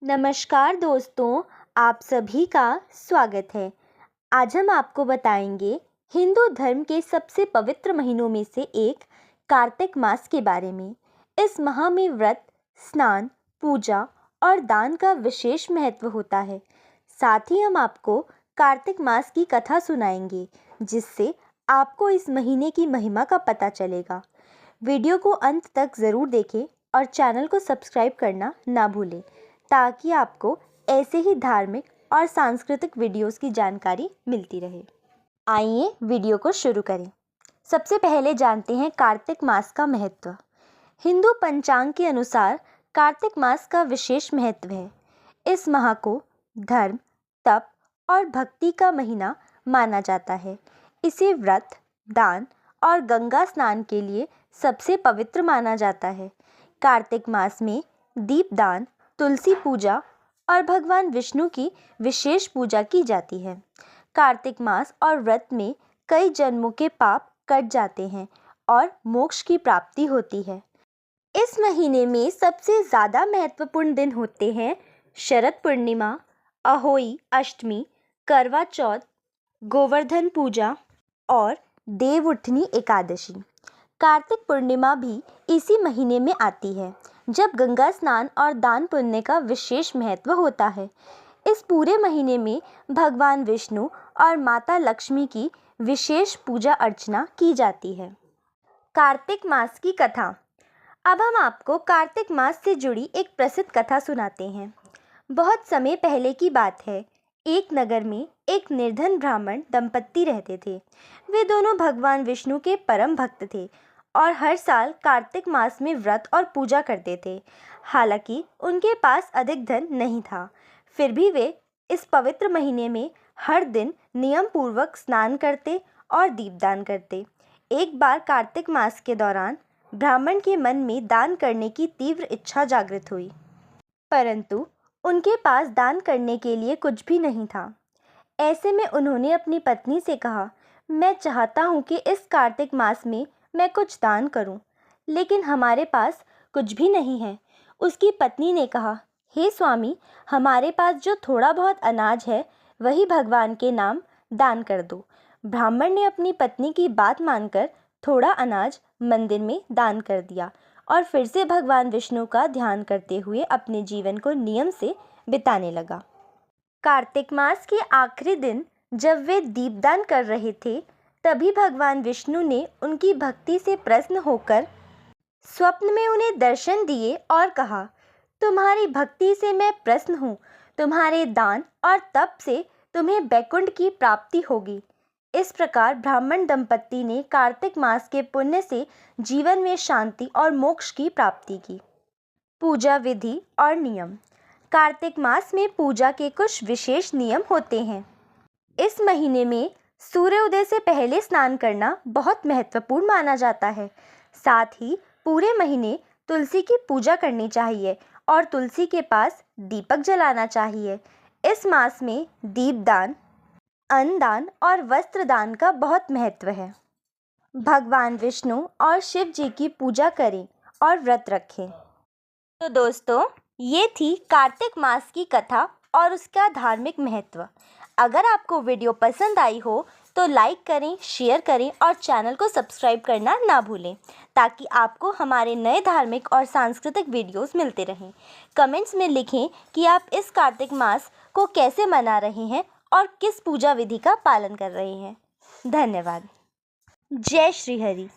नमस्कार दोस्तों, आप सभी का स्वागत है। आज हम आपको बताएंगे हिंदू धर्म के सबसे पवित्र महीनों में से एक कार्तिक मास के बारे में। इस माह में व्रत, स्नान, पूजा और दान का विशेष महत्व होता है। साथ ही हम आपको कार्तिक मास की कथा सुनाएंगे, जिससे आपको इस महीने की महिमा का पता चलेगा। वीडियो को अंत तक ज़रूर देखें और चैनल को सब्सक्राइब करना ना भूलें, ताकि आपको ऐसे ही धार्मिक और सांस्कृतिक वीडियोस की जानकारी मिलती रहे। आइए वीडियो को शुरू करें। सबसे पहले जानते हैं कार्तिक मास का महत्व। हिंदू पंचांग के अनुसार कार्तिक मास का विशेष महत्व है। इस माह को धर्म, तप और भक्ति का महीना माना जाता है। इसे व्रत, दान और गंगा स्नान के लिए सबसे पवित्र माना जाता है। कार्तिक मास में दीपदान, तुलसी पूजा और भगवान विष्णु की विशेष पूजा की जाती है। कार्तिक मास और व्रत में कई जन्मों के पाप कट जाते हैं और मोक्ष की प्राप्ति होती है। इस महीने में सबसे ज़्यादा महत्वपूर्ण दिन होते हैं शरद पूर्णिमा, अहोई अष्टमी, करवा चौथ, गोवर्धन पूजा और देवउठनी एकादशी। कार्तिक पूर्णिमा भी इसी महीने में आती है, जब गंगा स्नान और दान पुण्य का विशेष महत्व होता है। इस पूरे महीने में भगवान विष्णु और माता लक्ष्मी की विशेष पूजा अर्चना की जाती है। कार्तिक मास की कथा। अब हम आपको कार्तिक मास से जुड़ी एक प्रसिद्ध कथा सुनाते हैं। बहुत समय पहले की बात है। एक नगर में एक निर्धन ब्राह्मण दंपत्ति रहते थे। वे दोनों भगवान विष्णु के परम भक्त थे और हर साल कार्तिक मास में व्रत और पूजा करते थे। हालांकि उनके पास अधिक धन नहीं था, फिर भी वे इस पवित्र महीने में हर दिन नियम पूर्वक स्नान करते और दीपदान करते। एक बार कार्तिक मास के दौरान ब्राह्मण के मन में दान करने की तीव्र इच्छा जागृत हुई, परंतु उनके पास दान करने के लिए कुछ भी नहीं था। ऐसे में उन्होंने अपनी पत्नी से कहा, मैं चाहता हूँ कि इस कार्तिक मास में मैं कुछ दान करूं, लेकिन हमारे पास कुछ भी नहीं है। उसकी पत्नी ने कहा, हे स्वामी, हमारे पास जो थोड़ा बहुत अनाज है वही भगवान के नाम दान कर दो। ब्राह्मण ने अपनी पत्नी की बात मानकर थोड़ा अनाज मंदिर में दान कर दिया और फिर से भगवान विष्णु का ध्यान करते हुए अपने जीवन को नियम से बिताने लगा। कार्तिक मास के आखिरी दिन जब वे दीपदान कर रहे थे, तभी भगवान विष्णु ने उनकी भक्ति से प्रसन्न होकर स्वप्न में उन्हें दर्शन दिए और कहा, तुम्हारी भक्ति से मैं प्रसन्न हूँ। तुम्हारे दान और तप से तुम्हें वैकुंठ की प्राप्ति होगी। इस प्रकार ब्राह्मण दंपत्ति ने कार्तिक मास के पुण्य से जीवन में शांति और मोक्ष की प्राप्ति की। पूजा विधि और नियम। कार्तिक मास में पूजा के कुछ विशेष नियम होते हैं। इस महीने में सूर्योदय से पहले स्नान करना बहुत महत्वपूर्ण माना जाता है। साथ ही पूरे महीने तुलसी की पूजा करनी चाहिए और तुलसी के पास दीपक जलाना चाहिए। इस मास में दीपदान, अन्नदान और वस्त्र दान का बहुत महत्व है। भगवान विष्णु और शिव जी की पूजा करें और व्रत रखें। तो दोस्तों, ये थी कार्तिक मास की कथा और उसका धार्मिक महत्व। अगर आपको वीडियो पसंद आई हो तो लाइक करें, शेयर करें और चैनल को सब्सक्राइब करना ना भूलें, ताकि आपको हमारे नए धार्मिक और सांस्कृतिक वीडियोस मिलते रहें। कमेंट्स में लिखें कि आप इस कार्तिक मास को कैसे मना रहे हैं और किस पूजा विधि का पालन कर रहे हैं। धन्यवाद। जय श्री हरि।